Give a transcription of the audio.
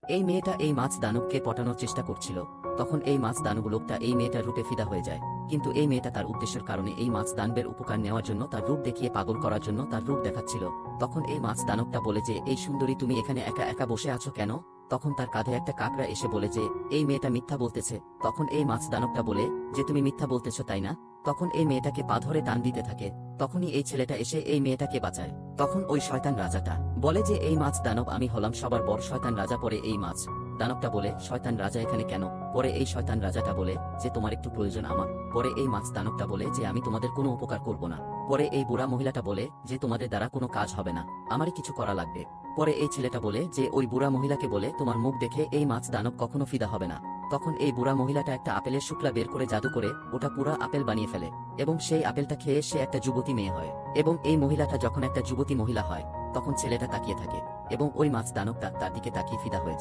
এই মেয়েটা এই মাছ দানবকে পটানোর চেষ্টা করছিল। তখন এই মাছ দানব লোকটা এই মেয়েটার রূপে ফিদা হয়ে যায়। কিন্তু এই মেয়েটা তার উদ্দেশ্যের কারণে এই মাছ দানবের উপকার নেওয়ার জন্য তার রূপ দেখিয়ে পাগল করার জন্য তার রূপ দেখাচ্ছিল। তখন এই মাছ দানবটা বলে যে, এই সুন্দরী, তুমি এখানে একা একা বসে আছো কেন? তখন তার কাঁধে একটা কাকড়া এসে বলে যে, এই মেয়েটা মিথ্যা বলতেছে। তখন এই মাছ দানবটা বলে যে, তুমি মিথ্যা বলতেছো তাই না? তখন এই মেয়েটাকে পা ধরে টান দিতে থাকে। তখনই এই ছেলেটা এসে এই মেয়েটাকে বাঁচায়। তখন ওই শয়তান রাজাটা বলে যে, এই মাছ দানব, আমি হলাম সবার বড় শয়তান রাজা। পরে এই মাছ দানবটা বলে, শয়তান রাজা এখানে কেন? পরে এই শয়তান রাজাটা বলে যে, তোমার একটু প্রয়োজন আমার। পরে এই মাছ দানবটা বলে যে, আমি তোমাদের কোনো উপকার করব না। পরে এই বুড়া মহিলাটা বলে যে, তোমাদের দ্বারা কোনো কাজ হবে না, আমারই কিছু করা লাগবে। পরে এই ছেলেটা বলে যে, ওই বুড়া মহিলাকে বলে, তোমার মুখ দেখে এই মাছ দানব কখনো ফিদা হবে না। তখন এই বুড়া মহিলাটা একটা আপেলের শুকলা বের করে জাদু করে ওটা পুরা আপেল বানিয়ে ফেলে, এবং সেই আপেলটা খেয়ে সে একটা যুবতী মেয়ে হয়। এবং এই মহিলাটা যখন একটা যুবতী মহিলা হয়, তখন ছেলেটা তাকিয়ে থাকে এবং ওই মাছ দানবটা তার দিকে তাকিয়ে ফিদা হয়ে যায়।